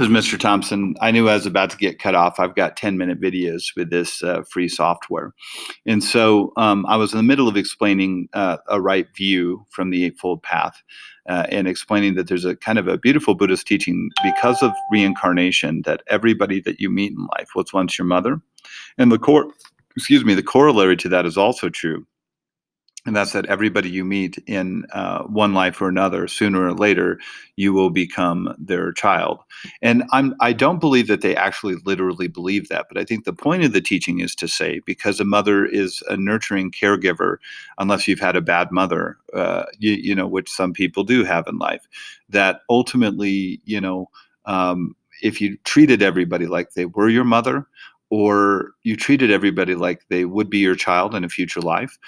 This is Mr. Thompson. I knew I was about to get cut off. I've got 10-minute videos with this free software. And so I was in the middle of explaining a right view from the Eightfold Path and explaining that there's a kind of a beautiful Buddhist teaching because of reincarnation that everybody that you meet in life was once your mother. And the corollary to that is also true. And that's that everybody you meet in one life or another, sooner or later, you will become their child. And I don't believe that they actually literally believe that, but I think the point of the teaching is to say, because a mother is a nurturing caregiver, unless you've had a bad mother, which some people do have in life, that ultimately, if you treated everybody like they were your mother, or you treated everybody like they would be your child in a future life,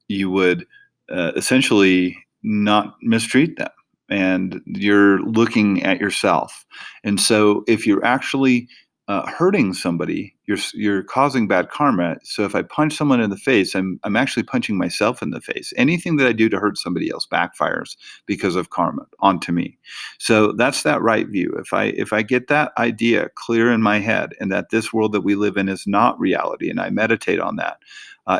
you would essentially not mistreat them. And you're looking at yourself. And so if you're actually hurting somebody, you're causing bad karma. So if I punch someone in the face, I'm actually punching myself in the face. Anything that I do to hurt somebody else backfires because of karma onto me. So that's that right view. If I get that idea clear in my head, and that this world that we live in is not reality, and I meditate on that,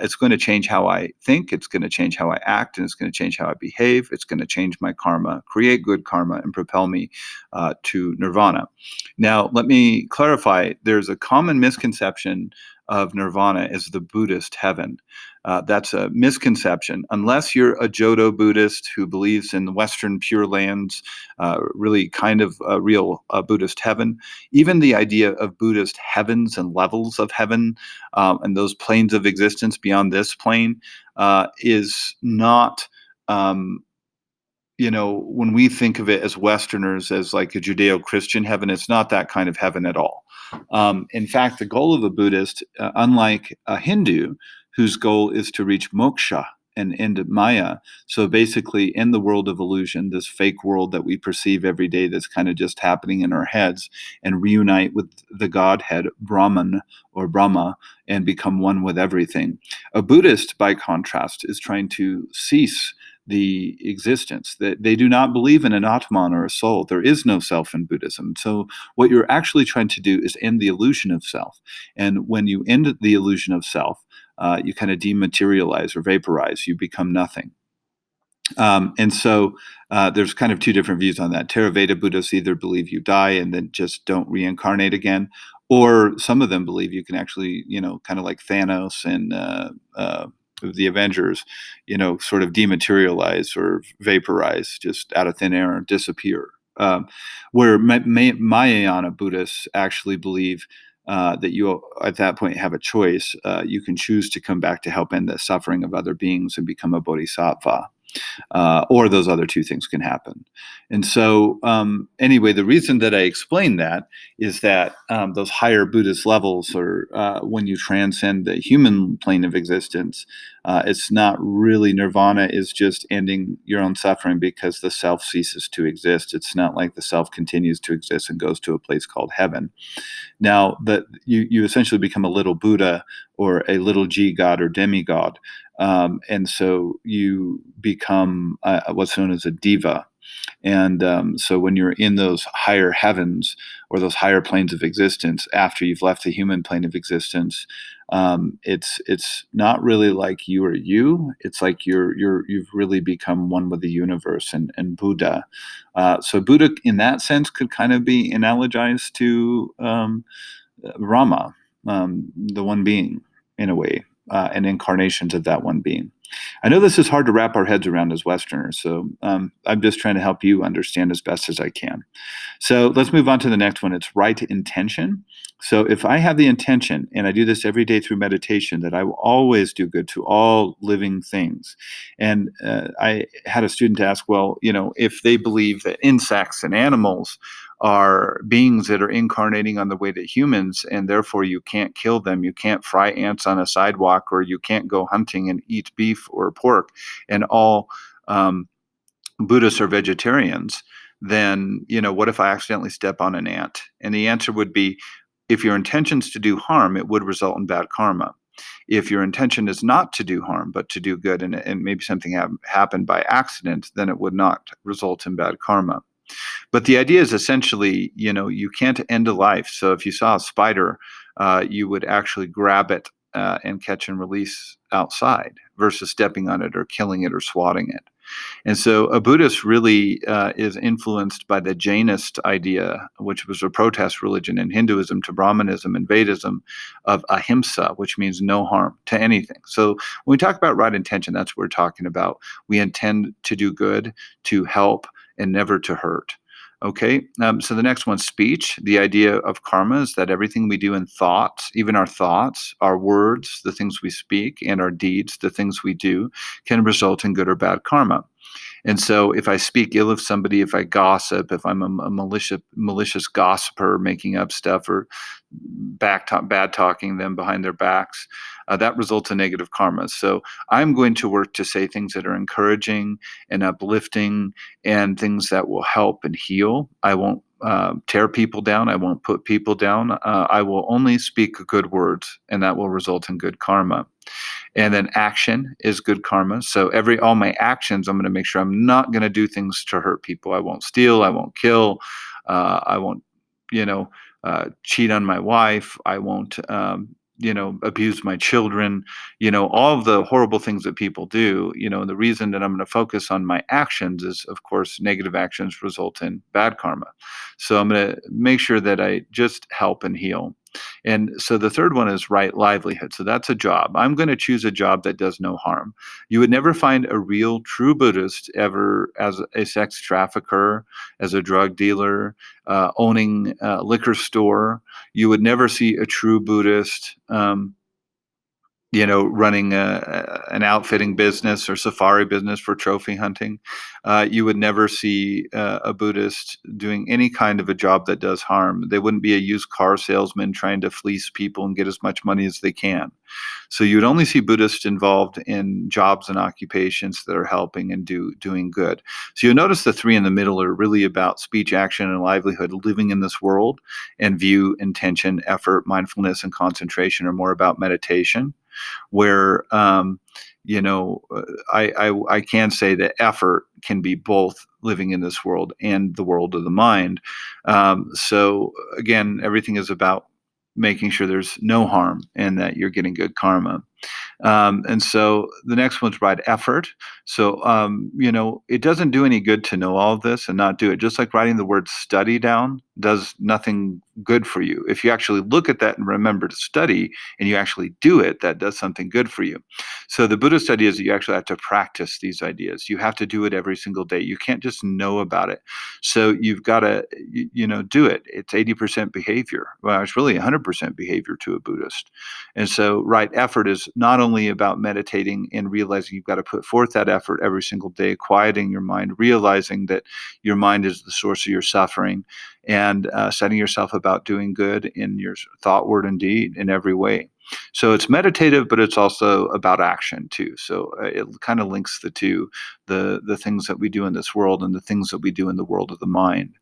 it's going to change how I think, it's going to change how I act, and it's going to change how I behave. It's going to change my karma, create good karma, and propel me to nirvana. Now, let me clarify. There's a common misconception of nirvana as the Buddhist heaven. That's a misconception. Unless you're a Jodo Buddhist who believes in the Western Pure Lands, really kind of a real Buddhist heaven, even the idea of Buddhist heavens and levels of heaven, and those planes of existence beyond this plane, is not, when we think of it as Westerners as like a Judeo-Christian heaven, it's not that kind of heaven at all. In fact, the goal of a Buddhist, unlike a Hindu, whose goal is to reach moksha and end Maya, so basically in the world of illusion, this fake world that we perceive every day that's kind of just happening in our heads, and reunite with the Godhead, Brahman or Brahma, and become one with everything. A Buddhist, by contrast, is trying to cease the existence, that they do not believe in an Atman or a soul. There is no self in Buddhism. So what you're actually trying to do is end the illusion of self. And when you end the illusion of self, you kind of dematerialize or vaporize. You become nothing. And so there's kind of two different views on that. Theravada Buddhists either believe you die and then just don't reincarnate again, or some of them believe you can actually, kind of like Thanos and the Avengers, sort of dematerialize or vaporize just out of thin air and disappear. Where Mahayana Buddhists actually believe that you, at that point, have a choice. You can choose to come back to help end the suffering of other beings and become a bodhisattva. Or those other two things can happen. And so anyway, the reason that I explain that is that those higher Buddhist levels, or when you transcend the human plane of existence, it's not really nirvana, is just ending your own suffering because the self ceases to exist. It's not like the self continues to exist and goes to a place called heaven. Now, that you essentially become a little Buddha or a little G god or demigod. And so you become what's known as a diva. And so when you're in those higher heavens or those higher planes of existence, after you've left the human plane of existence, it's not really like you are you. It's like you've really become one with the universe and Buddha. So Buddha, in that sense, could kind of be analogized to Rama, the one being, in a way, and incarnations of that one being. I know this is hard to wrap our heads around as Westerners, so I'm just trying to help you understand as best as I can. So let's move on to the next one. It's right intention. So if I have the intention, and I do this every day through meditation, that I will always do good to all living things. And I had a student ask, well, if they believe that insects and animals are beings that are incarnating on the way to humans, and therefore you can't kill them, you can't fry ants on a sidewalk, or you can't go hunting and eat beef or pork, and all Buddhists are vegetarians, then what if I accidentally step on an ant? And the answer would be, if your intention is to do harm, it would result in bad karma. If your intention is not to do harm but to do good, and maybe something happened by accident, then it would not result in bad karma. But the idea is essentially, you can't end a life. So if you saw a spider, you would actually grab it and catch and release outside versus stepping on it or killing it or swatting it. And so a Buddhist really is influenced by the Jainist idea, which was a protest religion in Hinduism to Brahmanism and Vedism, of ahimsa, which means no harm to anything. So when we talk about right intention, that's what we're talking about. We intend to do good, to help, and never to hurt. Okay, so the next one, speech. The idea of karma is that everything we do in thoughts, even our thoughts, our words, the things we speak, and our deeds, the things we do, can result in good or bad karma. And so if I speak ill of somebody, if I gossip, if I'm a malicious gossiper making up stuff or bad talking them behind their backs, that results in negative karma. So I'm going to work to say things that are encouraging and uplifting and things that will help and heal. I won't tear people down. I won't put people down. I will only speak good words, and that will result in good karma. And then action is good karma. So all my actions, I'm going to make sure I'm not going to do things to hurt people. I won't steal. I won't kill. I won't, cheat on my wife. I won't, abuse my children. All of the horrible things that people do. The reason that I'm going to focus on my actions is, of course, negative actions result in bad karma. So I'm going to make sure that I just help and heal. And so the third one is right livelihood. So that's a job. I'm going to choose a job that does no harm. You would never find a real true Buddhist ever as a sex trafficker, as a drug dealer, owning a liquor store. You would never see a true Buddhist running an outfitting business or safari business for trophy hunting. You would never see a Buddhist doing any kind of a job that does harm. They wouldn't be a used car salesman trying to fleece people and get as much money as they can. So you'd only see Buddhists involved in jobs and occupations that are helping and doing good. So you'll notice the three in the middle are really about speech, action, and livelihood. Living in this world, and view, intention, effort, mindfulness, and concentration are more about meditation, where I can say that effort can be both living in this world and the world of the mind. So again, everything is about making sure there's no harm and that you're getting good karma. And so the next one's right effort. So, it doesn't do any good to know all of this and not do it. Just like writing the word study down does nothing good for you. If you actually look at that and remember to study and you actually do it, that does something good for you. So the Buddhist idea is that you actually have to practice these ideas. You have to do it every single day. You can't just know about it. So you've got to, do it. It's 80% behavior. Well, it's really 100% behavior to a Buddhist. And so right effort is not only about meditating and realizing you've got to put forth that effort every single day, quieting your mind, realizing that your mind is the source of your suffering, and setting yourself about doing good in your thought, word, and deed in every way. So it's meditative, but it's also about action too. So it kind of links the two, the things that we do in this world and the things that we do in the world of the mind.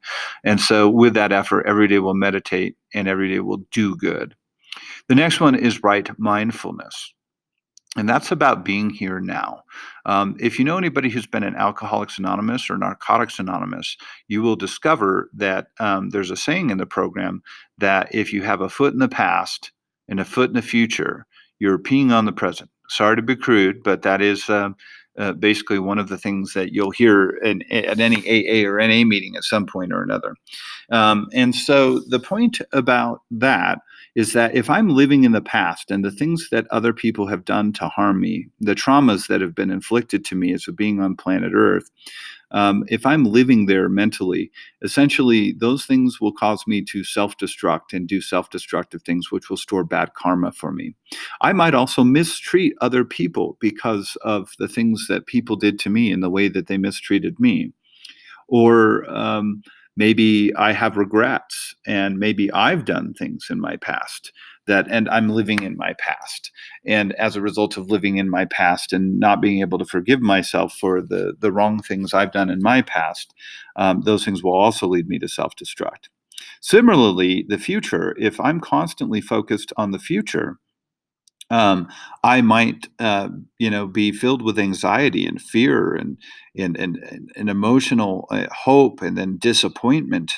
And so with that effort, every day we'll meditate and every day we'll do good. The next one is right mindfulness. And that's about being here now. If you know anybody who's been in Alcoholics Anonymous or Narcotics Anonymous, you will discover that there's a saying in the program that if you have a foot in the past and a foot in the future, you're peeing on the present. Sorry to be crude, but that is basically one of the things that you'll hear at any AA or NA meeting at some point or another. And so the point about that is that if I'm living in the past and the things that other people have done to harm me, the traumas that have been inflicted to me as a being on planet Earth, if I'm living there mentally, essentially those things will cause me to self-destruct and do self-destructive things, which will store bad karma for me. I might also mistreat other people because of the things that people did to me and the way that they mistreated me. Or maybe I have regrets and maybe I've done things in my past and I'm living in my past. And as a result of living in my past and not being able to forgive myself for the wrong things I've done in my past, those things will also lead me to self-destruct. Similarly, the future, if I'm constantly focused on the future, um, I might, be filled with anxiety and fear and emotional hope and then disappointment